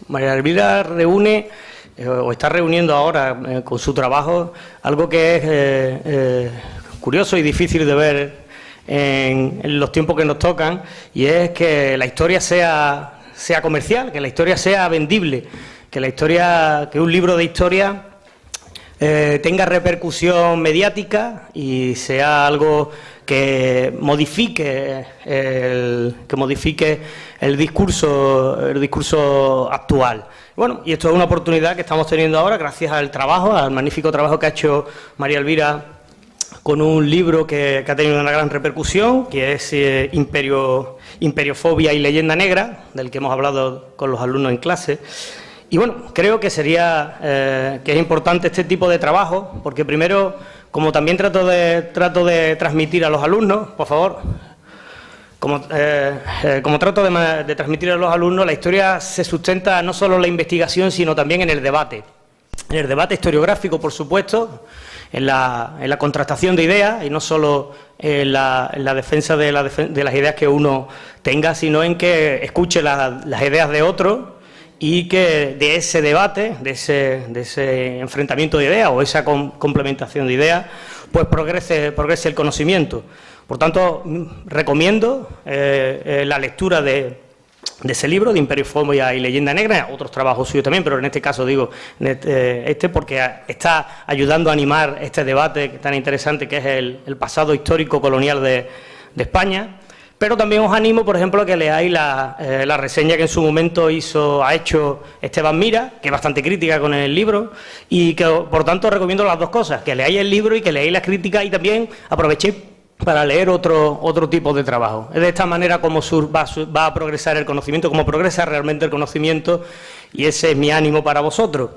María Elvira reúne, o está reuniendo ahora con su trabajo, algo que es curioso y difícil de ver en los tiempos que nos tocan, y es que la historia sea comercial, que la historia sea vendible, que un libro de historia tenga repercusión mediática y sea algo que modifique el discurso actual. Bueno, y esto es una oportunidad que estamos teniendo ahora gracias al magnífico trabajo que ha hecho María Elvira con un libro que ha tenido una gran repercusión, que es Imperiofobia y leyenda negra, del que hemos hablado con los alumnos en clase. Y bueno, creo que que es importante este tipo de trabajo, porque primero, como también trato de transmitir a los alumnos, por favor, como trato de transmitir a los alumnos, la historia se sustenta no solo en la investigación, sino también en el debate historiográfico, por supuesto, en la contrastación de ideas, y no solo en la defensa de las ideas que uno tenga, sino en que escuche las ideas de otros, y que de ese debate, de ese enfrentamiento de ideas o esa complementación de ideas, pues progrese el conocimiento. Por tanto, recomiendo la lectura de ese libro, de Imperiofobia y leyenda negra, otros trabajos suyos también, pero en este caso digo porque está ayudando a animar este debate tan interesante que es el pasado histórico colonial de España. Pero también os animo, por ejemplo, a que leáis la reseña que en su momento ha hecho Esteban Mira, que es bastante crítica con el libro, y que, por tanto, os recomiendo las dos cosas, que leáis el libro y que leáis las críticas, y también aprovechéis para leer otro tipo de trabajo. Es de esta manera como va a progresar el conocimiento, como progresa realmente el conocimiento, y ese es mi ánimo para vosotros.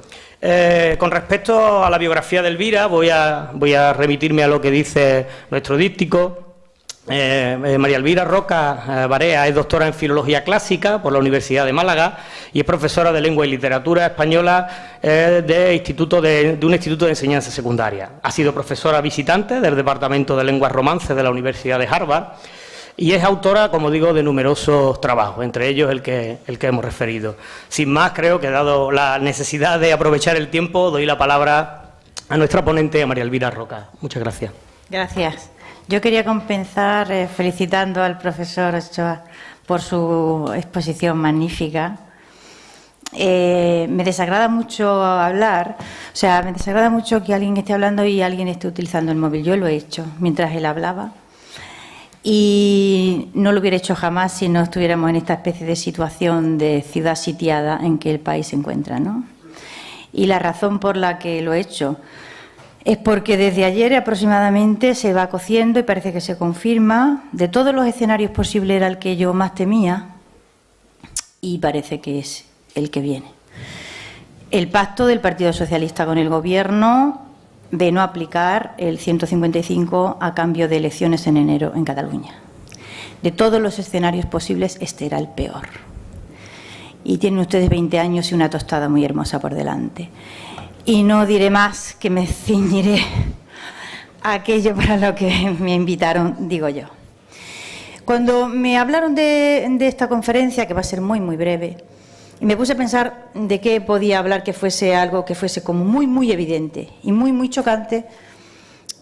Con respecto a la biografía de Elvira, voy a remitirme a lo que dice nuestro díptico. María Elvira Roca Barea es doctora en Filología Clásica por la Universidad de Málaga y es profesora de Lengua y Literatura Española de un instituto de enseñanza secundaria. Ha sido profesora visitante del Departamento de Lenguas Romances de la Universidad de Harvard y es autora, como digo, de numerosos trabajos, entre ellos el que hemos referido. Sin más, creo que, dado la necesidad de aprovechar el tiempo, doy la palabra a nuestra ponente, a María Elvira Roca. Muchas gracias. Gracias. Yo quería compensar felicitando al profesor Ochoa por su exposición magnífica. Me desagrada mucho hablar, me desagrada mucho que alguien esté hablando y alguien esté utilizando el móvil. Yo lo he hecho mientras él hablaba y no lo hubiera hecho jamás si no estuviéramos en esta especie de situación de ciudad sitiada en que el país se encuentra, ¿no? Y la razón por la que lo he hecho es porque desde ayer aproximadamente se va cociendo y parece que se confirma. De todos los escenarios posibles era el que yo más temía y parece que es el que viene. El pacto del Partido Socialista con el Gobierno de no aplicar el 155 a cambio de elecciones en enero en Cataluña. De todos los escenarios posibles, este era el peor. Y tienen ustedes 20 años y una tostada muy hermosa por delante. Y no diré más, que me ceñiré a aquello para lo que me invitaron, digo yo. Cuando me hablaron de esta conferencia, que va a ser muy, muy breve, y me puse a pensar de qué podía hablar que fuese algo que fuese como muy, muy evidente y muy, muy chocante,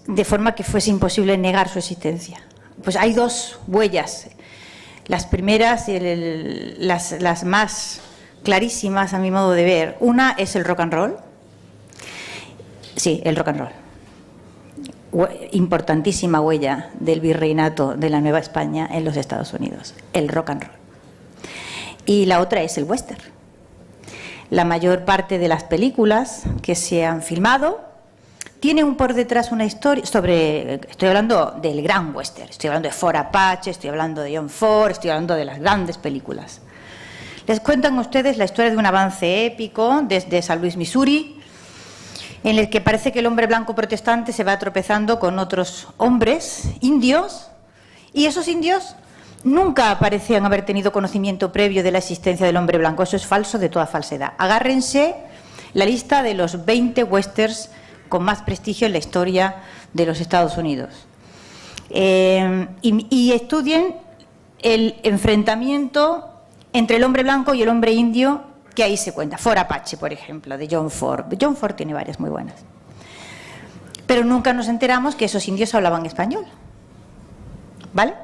de forma que fuese imposible negar su existencia. Pues hay dos huellas. Las primeras, las más clarísimas a mi modo de ver. Una es el rock and roll. Sí, el rock and roll. Importantísima huella del virreinato de la Nueva España en los Estados Unidos, el rock and roll. Y la otra es el western. La mayor parte de las películas que se han filmado tienen por detrás una historia estoy hablando del gran western, estoy hablando de Fort Apache, estoy hablando de John Ford, estoy hablando de las grandes películas. Les cuentan ustedes la historia de un avance épico desde San Luis, Missouri, en el que parece que el hombre blanco protestante se va tropezando con otros hombres indios, y esos indios nunca parecían haber tenido conocimiento previo de la existencia del hombre blanco. Eso es falso de toda falsedad. Agárrense la lista de los 20 westerns con más prestigio en la historia de los Estados Unidos. Y estudien el enfrentamiento entre el hombre blanco y el hombre indio que ahí se cuenta. For Apache, por ejemplo, de John Ford. John Ford tiene varias muy buenas. Pero nunca nos enteramos que esos indios hablaban español, ¿vale?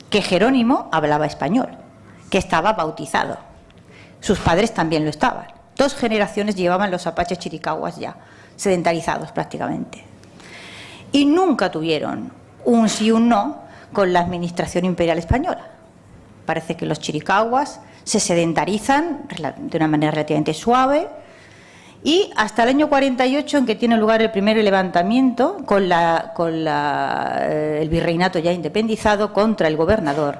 Que Jerónimo hablaba español, que estaba bautizado. Sus padres también lo estaban. 2 generaciones llevaban los apaches chiricahuas ya, sedentarizados prácticamente. Y nunca tuvieron un sí y un no con la administración imperial española. Parece que los chiricahuas se sedentarizan de una manera relativamente suave y hasta el año 48, en que tiene lugar el primer levantamiento con el virreinato ya independizado contra el gobernador.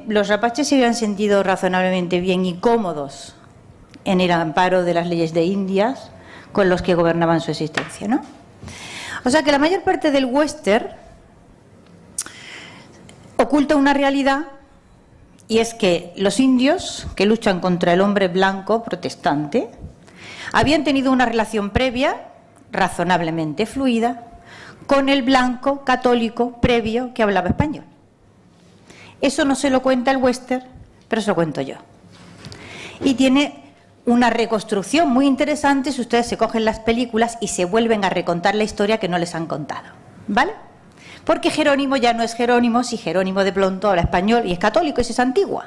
Los apaches se habían sentido razonablemente bien y cómodos en el amparo de las leyes de Indias con los que gobernaban su existencia, ¿no? O sea que la mayor parte del western oculta una realidad, y es que los indios que luchan contra el hombre blanco protestante habían tenido una relación previa, razonablemente fluida, con el blanco católico previo que hablaba español. Eso no se lo cuenta el western, pero se lo cuento yo. Y tiene una reconstrucción muy interesante si ustedes se cogen las películas y se vuelven a recontar la historia que no les han contado, ¿vale? Porque Jerónimo ya no es Jerónimo si Jerónimo de pronto habla español y es católico, esa es antigua.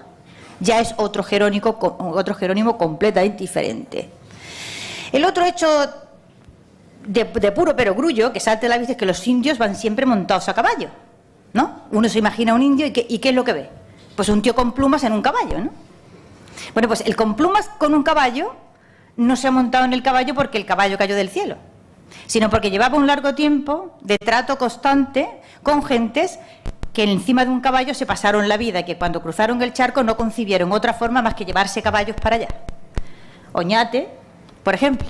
Ya es otro Jerónimo completamente diferente. El otro hecho de puro perogrullo que salta a la vista es que los indios van siempre montados a caballo, ¿no? Uno se imagina a un indio y ¿qué es lo que ve? Pues un tío con plumas en un caballo, ¿no? Bueno, pues el con plumas con un caballo no se ha montado en el caballo porque el caballo cayó del cielo, sino porque llevaba un largo tiempo de trato constante con gentes que encima de un caballo se pasaron la vida y que cuando cruzaron el charco no concibieron otra forma más que llevarse caballos para allá. Oñate, por ejemplo,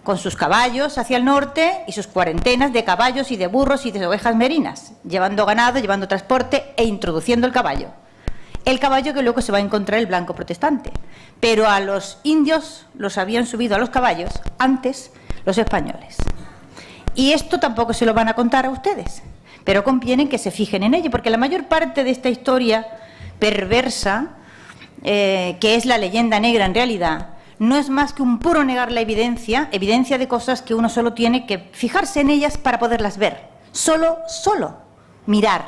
con sus caballos hacia el norte y sus cuarentenas de caballos y de burros y de ovejas merinas, llevando ganado, llevando transporte e introduciendo el caballo. El caballo que luego se va a encontrar el blanco protestante. Pero a los indios los habían subido a los caballos antes los españoles. Y esto tampoco se lo van a contar a ustedes, pero conviene que se fijen en ello, porque la mayor parte de esta historia perversa, que es la leyenda negra en realidad, no es más que un puro negar la evidencia de cosas que uno solo tiene que fijarse en ellas para poderlas ver. Solo mirar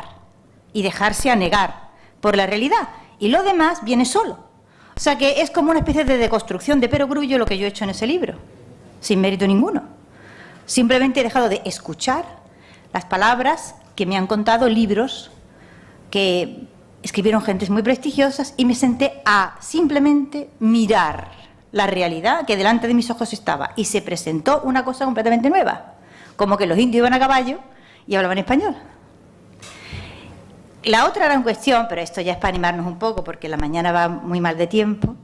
y dejarse anegar por la realidad, y lo demás viene solo. O sea que es como una especie de deconstrucción de perogrullo lo que yo he hecho en ese libro, sin mérito ninguno. Simplemente he dejado de escuchar las palabras que me han contado libros que escribieron gentes muy prestigiosas y me senté a simplemente mirar la realidad que delante de mis ojos estaba, y se presentó una cosa completamente nueva, como que los indios iban a caballo y hablaban español. La otra gran cuestión, pero esto ya es para animarnos un poco porque la mañana va muy mal de tiempo,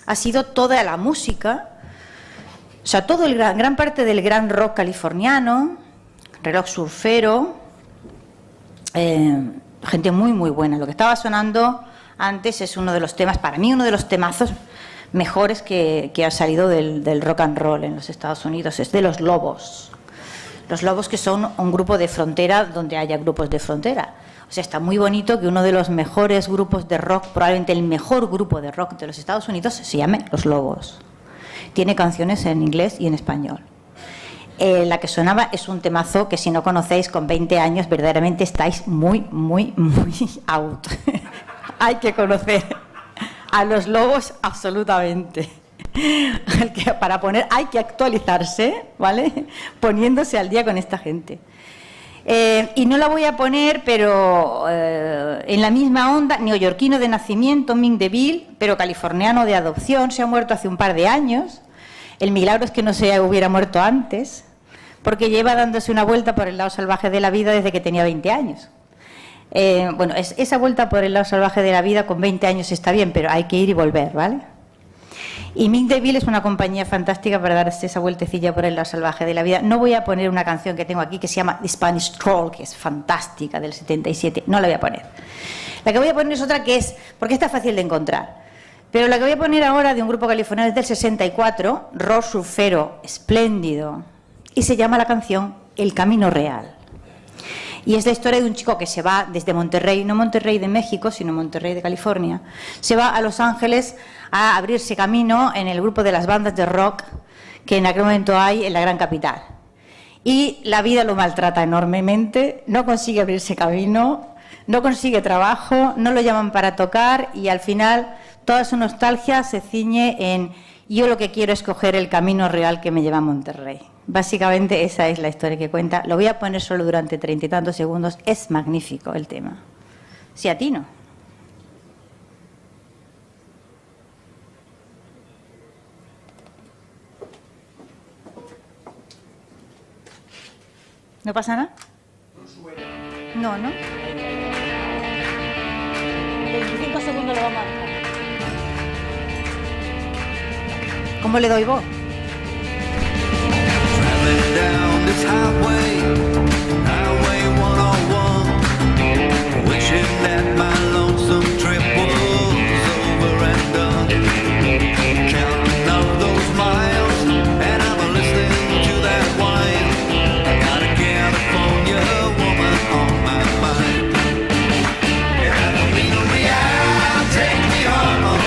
ha sido toda la música, o sea, gran parte del gran rock californiano, reloj surfero, gente muy muy buena. Lo que estaba sonando antes es uno de los temas, para mí uno de los temazos mejores que ha salido del rock and roll en los Estados Unidos, es de Los Lobos. Los Lobos, que son un grupo de frontera donde haya grupos de frontera. O sea, está muy bonito que uno de los mejores grupos de rock, probablemente el mejor grupo de rock de los Estados Unidos, se llame Los Lobos. Tiene canciones en inglés y en español. La que sonaba es un temazo que, si no conocéis, con 20 años verdaderamente estáis muy out. Hay que conocer a Los Lobos absolutamente. Hay que actualizarse, ¿vale? Poniéndose al día con esta gente. Y no la voy a poner, pero en la misma onda, neoyorquino de nacimiento, Mick DeVille, pero californiano de adopción, se ha muerto hace un par de años. El milagro es que no se hubiera muerto antes, porque lleva dándose una vuelta por el lado salvaje de la vida desde que tenía 20 años. Bueno, esa vuelta por el lado salvaje de la vida con 20 años está bien, pero hay que ir y volver, ¿vale? Y Mick DeVille es una compañía fantástica para darse esa vueltecilla por el lado salvaje de la vida. No voy a poner una canción que tengo aquí que se llama The Spanish Troll, que es fantástica, del 77. No la voy a poner. La que voy a poner es otra que es, porque está fácil de encontrar. Pero la que voy a poner ahora, de un grupo californiano, es del 64, rock surfero espléndido, y se llama la canción El Camino Real. Y es la historia de un chico que se va desde Monterrey, no Monterrey de México, sino Monterrey de California, se va a Los Ángeles a abrirse camino en el grupo de las bandas de rock que en aquel momento hay en la gran capital. Y la vida lo maltrata enormemente, no consigue abrirse camino, no consigue trabajo, no lo llaman para tocar y al final toda su nostalgia se ciñe en yo lo que quiero es coger el camino real que me lleva a Monterrey. Básicamente esa es la historia que cuenta. Lo voy a poner solo durante 30 y tantos segundos. Es magnífico el tema. Si a ti no. ¿No pasa nada? No, ¿no? 25 segundos lo vamos a dejar. ¿Cómo le doy voz? Down this highway, Highway 101, wishing that my lonesome trip was over and done. Counting up those miles, and I'm listening to that whine. I got a California woman on my mind. And I mean, take me home,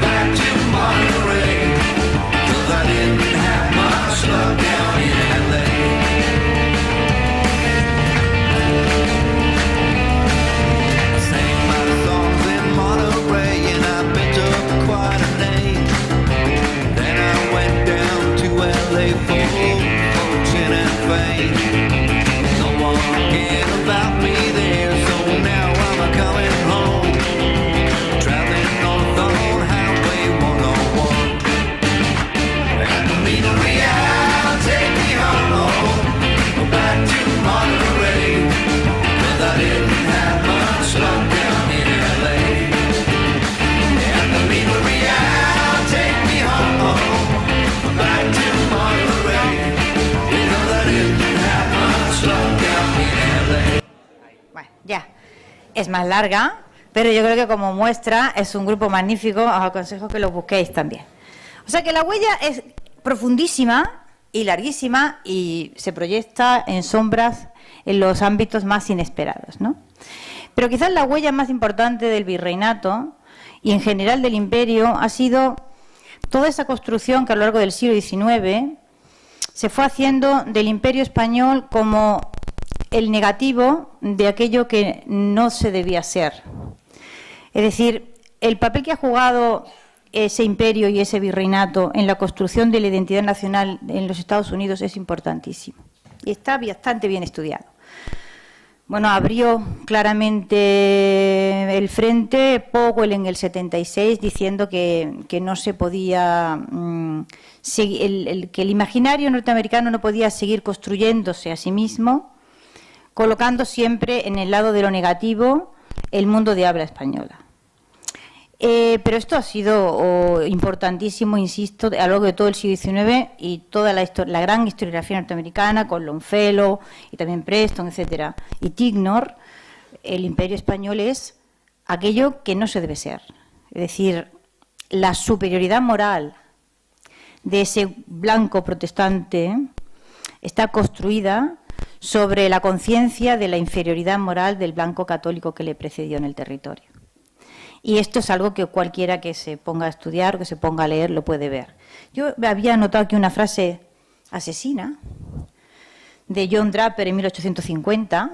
back to Monterey, 'cause I didn't have much luck down in LA. I sang my songs in Monterey and I built up quite a name. Then I went down to LA for fortune and fame. No one cared about me there, so now I'm coming home, traveling north on Highway 101. And the real take me home, back to Monterey, 'cause I didn't have much luck down in LA. And the real take me home, back to Monterey, because I didn't have much luck down in LA. Bueno, ya. Es más larga, pero yo creo que como muestra es un grupo magnífico. Os aconsejo que lo busquéis también. O sea que la huella es profundísima y larguísima y se proyecta en sombras en los ámbitos más inesperados, ¿no? Pero quizás la huella más importante del virreinato y en general del imperio ha sido toda esa construcción que a lo largo del siglo XIX se fue haciendo del imperio español como el negativo de aquello que no se debía ser. Es decir, el papel que ha jugado ese imperio y ese virreinato en la construcción de la identidad nacional en los Estados Unidos es importantísimo y está bastante bien estudiado. Bueno, abrió claramente el frente Powell en el 76 diciendo que no se podía que el imaginario norteamericano no podía seguir construyéndose a sí mismo, colocando siempre en el lado de lo negativo el mundo de habla española. Pero esto ha sido importantísimo, insisto, a lo largo de todo el siglo XIX y toda la gran historiografía norteamericana, con Longfellow y también Preston, etcétera, y Tignor. El imperio español es aquello que no se debe ser. Es decir, la superioridad moral de ese blanco protestante está construida sobre la conciencia de la inferioridad moral del blanco católico que le precedió en el territorio. Y esto es algo que cualquiera que se ponga a estudiar o que se ponga a leer lo puede ver. Yo había anotado aquí una frase asesina de John Draper en 1850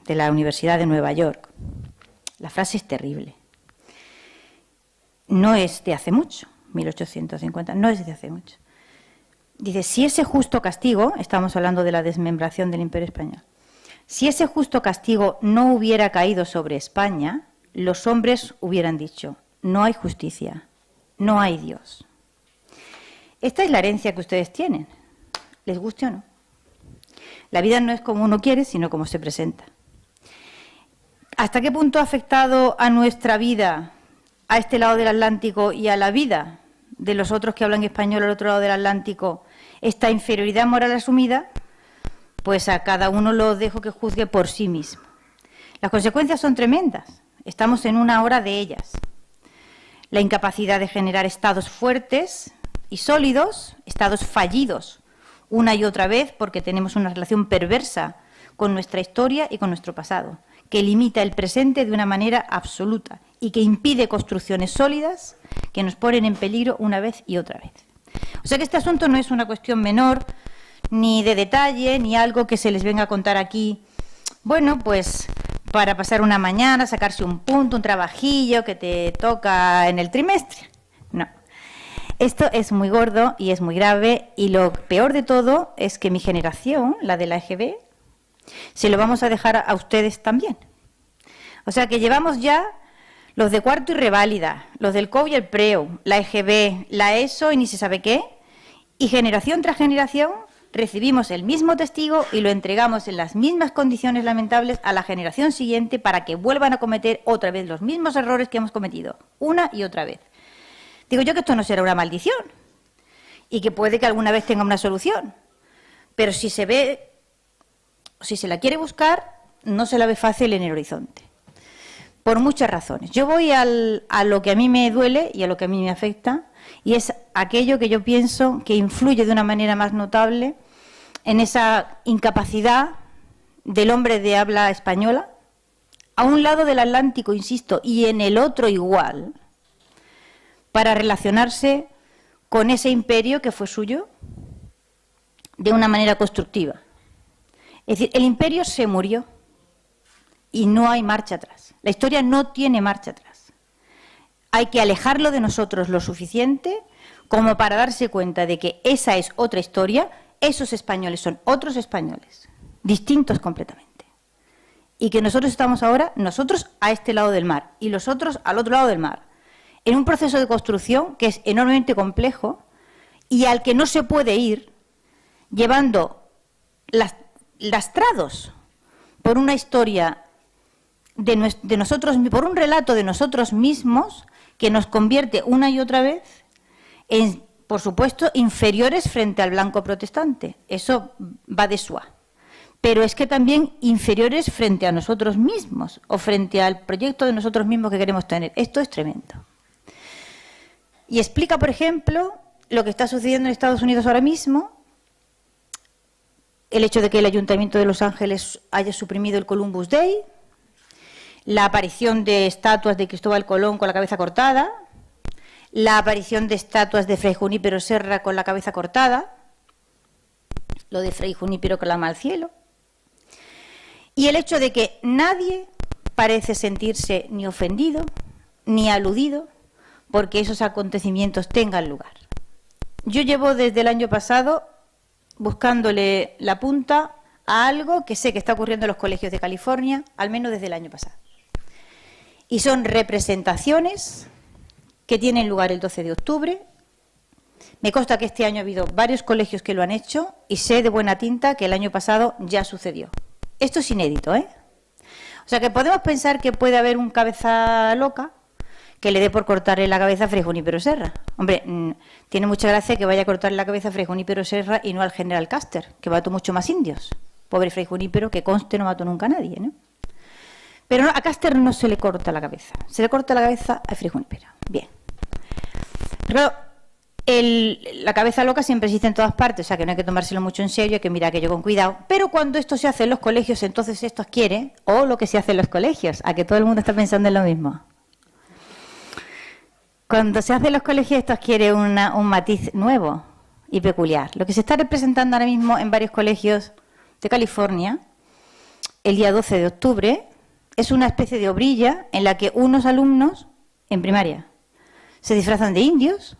de la Universidad de Nueva York. La frase es terrible. No es de hace mucho, 1850, no es de hace mucho. Dice, si ese justo castigo, estamos hablando de la desmembración del Imperio Español, si ese justo castigo no hubiera caído sobre España, los hombres hubieran dicho, no hay justicia, no hay Dios. Esta es la herencia que ustedes tienen, les guste o no. La vida no es como uno quiere, sino como se presenta. ¿Hasta qué punto ha afectado a nuestra vida, a este lado del Atlántico y a la vida de los otros que hablan español al otro lado del Atlántico, esta inferioridad moral asumida? Pues a cada uno lo dejo que juzgue por sí mismo. Las consecuencias son tremendas. Estamos en una hora de ellas. La incapacidad de generar estados fuertes y sólidos, estados fallidos una y otra vez porque tenemos una relación perversa con nuestra historia y con nuestro pasado, que limita el presente de una manera absoluta y que impide construcciones sólidas que nos ponen en peligro una vez y otra vez. O sea que este asunto no es una cuestión menor, ni de detalle, ni algo que se les venga a contar aquí, bueno, pues para pasar una mañana, sacarse un punto, un trabajillo que te toca en el trimestre. No. Esto es muy gordo y es muy grave, y lo peor de todo es que mi generación, la de la EGB, se lo vamos a dejar a ustedes también. O sea que llevamos ya los de cuarto y reválida, los del COU y el PREU, la EGB, la ESO y ni se sabe qué, y generación tras generación recibimos el mismo testigo y lo entregamos en las mismas condiciones lamentables a la generación siguiente para que vuelvan a cometer otra vez los mismos errores que hemos cometido, una y otra vez. Digo yo que esto no será una maldición y que puede que alguna vez tenga una solución, pero si se ve, si se la quiere buscar, no se la ve fácil en el horizonte, por muchas razones. Yo voy a lo que a mí me duele y a lo que a mí me afecta, y es aquello que yo pienso que influye de una manera más notable en esa incapacidad del hombre de habla española, a un lado del Atlántico, insisto, y en el otro igual, para relacionarse con ese imperio que fue suyo de una manera constructiva. Es decir, el imperio se murió y no hay marcha atrás. La historia no tiene marcha atrás. Hay que alejarlo de nosotros lo suficiente como para darse cuenta de que esa es otra historia, esos españoles son otros españoles, distintos completamente. Y que nosotros estamos ahora, nosotros a este lado del mar y los otros al otro lado del mar, en un proceso de construcción que es enormemente complejo y al que no se puede ir llevando lastrados por una historia de nosotros, por un relato de nosotros mismos que nos convierte una y otra vez en, por supuesto, inferiores frente al blanco protestante. Eso va de suá. Pero es que también inferiores frente a nosotros mismos o frente al proyecto de nosotros mismos que queremos tener. Esto es tremendo. Y explica, por ejemplo, lo que está sucediendo en Estados Unidos ahora mismo, el hecho de que el Ayuntamiento de Los Ángeles haya suprimido el Columbus Day, la aparición de estatuas de Cristóbal Colón con la cabeza cortada, la aparición de estatuas de Fray Junípero Serra con la cabeza cortada, lo de Fray Junípero clama al cielo, y el hecho de que nadie parece sentirse ni ofendido ni aludido porque esos acontecimientos tengan lugar. Yo llevo desde el año pasado buscándole la punta a algo que sé que está ocurriendo en los colegios de California, al menos desde el año pasado. Y son representaciones que tienen lugar el 12 de octubre. Me consta que este año ha habido varios colegios que lo han hecho y sé de buena tinta que el año pasado ya sucedió. Esto es inédito, ¿eh? O sea que podemos pensar que puede haber un cabeza loca que le dé por cortarle la cabeza a Fray Junípero Serra. Hombre, tiene mucha gracia que vaya a cortarle la cabeza a Fray Junípero Serra y no al general Custer, que mató mucho más indios. Pobre Fray Junípero, que conste no mató nunca a nadie, ¿no? Pero no, a Custer no se le corta la cabeza, se le corta la cabeza a Fray Junípero. Bien. Pero la cabeza loca siempre existe en todas partes, o sea que no hay que tomárselo mucho en serio, hay que mirar aquello con cuidado. Pero cuando esto se hace en los colegios, entonces esto adquiere, o lo que se hace en los colegios, a que todo el mundo está pensando en lo mismo. Cuando se hace en los colegios, esto adquiere un matiz nuevo y peculiar. Lo que se está representando ahora mismo en varios colegios de California, el día 12 de octubre, es una especie de obrilla en la que unos alumnos, en primaria, se disfrazan de indios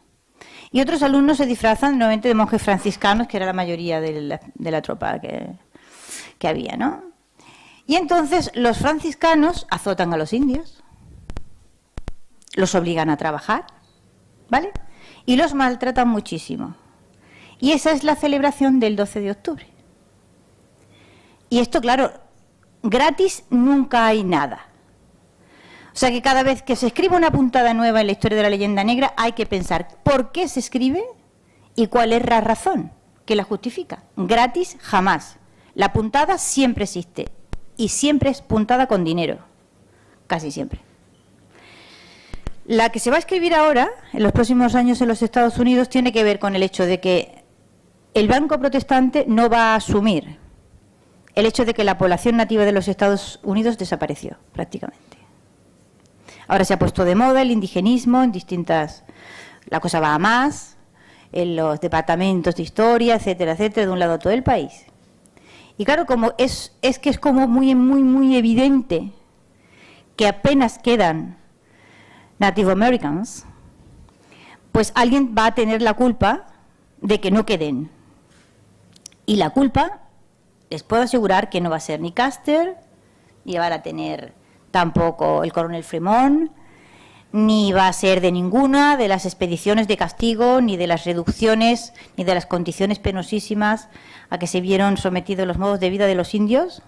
y otros alumnos se disfrazan nuevamente de monjes franciscanos, que era la mayoría de la tropa que había, ¿no? Y entonces los franciscanos azotan a los indios, los obligan a trabajar, ¿vale? Y los maltratan muchísimo. Y esa es la celebración del 12 de octubre. Y esto, claro, gratis nunca hay nada. O sea que cada vez que se escribe una puntada nueva en la historia de la leyenda negra hay que pensar por qué se escribe y cuál es la razón que la justifica. Gratis jamás. La puntada siempre existe y siempre es puntada con dinero, casi siempre. La que se va a escribir ahora, en los próximos años en los Estados Unidos, tiene que ver con el hecho de que el blanco protestante no va a asumir el hecho de que la población nativa de los Estados Unidos desapareció prácticamente. Ahora se ha puesto de moda el indigenismo en distintas... La cosa va a más, en los departamentos de historia, etcétera, etcétera, de un lado a todo el país. Y claro, como es que es como muy evidente que apenas quedan Native Americans, pues alguien va a tener la culpa de que no queden. Y la culpa, les puedo asegurar que no va a ser ni Custer, ni va a tener tampoco el coronel Fremont, ni va a ser de ninguna de las expediciones de castigo, ni de las reducciones, ni de las condiciones penosísimas a que se vieron sometidos los modos de vida de los indios.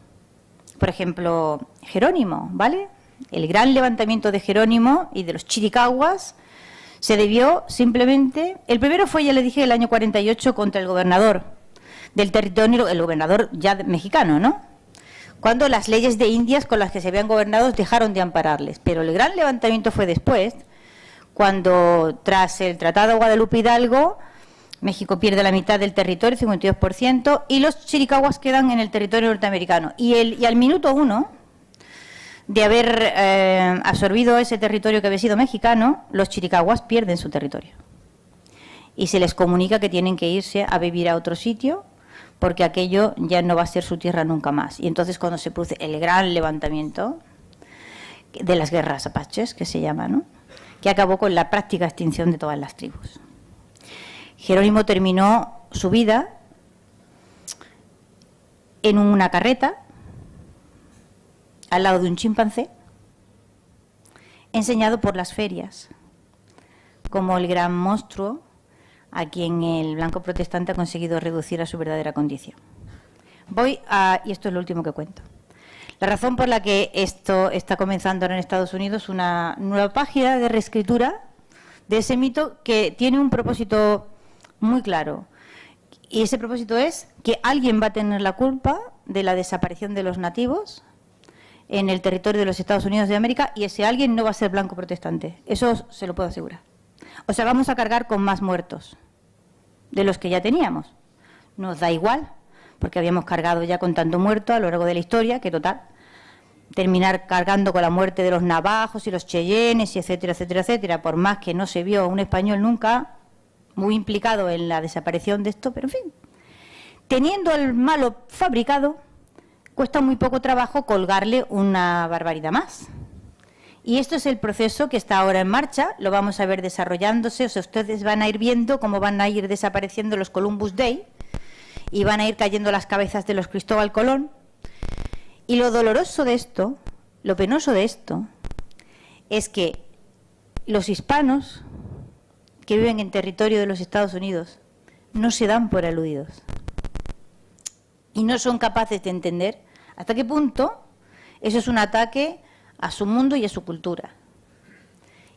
Por ejemplo, Jerónimo, ¿vale? El gran levantamiento de Jerónimo y de los chiricahuas se debió simplemente... El primero fue, ya le dije, el año 48 contra el gobernador del territorio, el gobernador ya mexicano, ¿no? Cuando las leyes de Indias con las que se habían gobernado dejaron de ampararles. Pero el gran levantamiento fue después, cuando tras el Tratado de Guadalupe Hidalgo, México pierde la mitad del territorio, 52%, y los chiricahuas quedan en el territorio norteamericano. Y al minuto 1 de haber absorbido ese territorio que había sido mexicano, los chiricahuas pierden su territorio. Y se les comunica que tienen que irse a vivir a otro sitio, porque aquello ya no va a ser su tierra nunca más. Y entonces cuando se produce el gran levantamiento de las guerras apaches, que se llama, ¿no?, que acabó con la práctica extinción de todas las tribus. Jerónimo terminó su vida en una carreta al lado de un chimpancé, enseñado por las ferias, como el gran monstruo a quien el blanco protestante ha conseguido reducir a su verdadera condición. Y esto es lo último que cuento. La razón por la que esto está comenzando ahora en Estados Unidos una nueva página de reescritura de ese mito que tiene un propósito muy claro. Y ese propósito es que alguien va a tener la culpa de la desaparición de los nativos en el territorio de los Estados Unidos de América, y ese alguien no va a ser blanco protestante. Eso se lo puedo asegurar. O sea, vamos a cargar con más muertos de los que ya teníamos. Nos da igual, porque habíamos cargado ya con tanto muerto a lo largo de la historia, que total, terminar cargando con la muerte de los navajos y los cheyennes, y etcétera, etcétera, etcétera, por más que no se vio un español nunca muy implicado en la desaparición de esto, pero en fin, teniendo al malo fabricado, cuesta muy poco trabajo colgarle una barbaridad más. Y esto es el proceso que está ahora en marcha, lo vamos a ver desarrollándose, o sea, ustedes van a ir viendo cómo van a ir desapareciendo los Columbus Day y van a ir cayendo las cabezas de los Cristóbal Colón. Y lo doloroso de esto, lo penoso de esto, es que los hispanos que viven en territorio de los Estados Unidos no se dan por aludidos y no son capaces de entender hasta qué punto eso es un ataque a su mundo y a su cultura.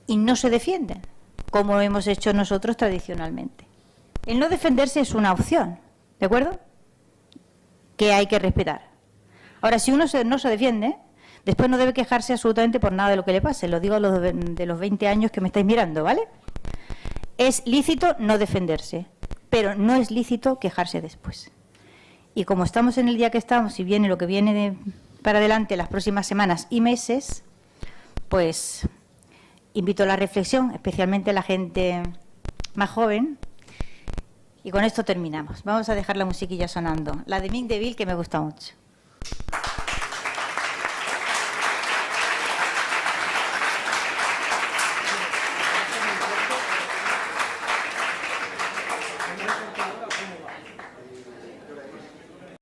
Y no se defienden, como hemos hecho nosotros tradicionalmente. El no defenderse es una opción, ¿de acuerdo?, que hay que respetar. Ahora, si uno no se defiende, después no debe quejarse absolutamente por nada de lo que le pase. Lo digo a los de los 20 años que me estáis mirando, ¿vale? Es lícito no defenderse, pero no es lícito quejarse después. Y como estamos en el día que estamos y viene lo que viene para adelante las próximas semanas y meses, pues invito a la reflexión, especialmente a la gente más joven, y con esto terminamos. Vamos a dejar la musiquilla sonando, la de Mick DeVille, que me gusta mucho.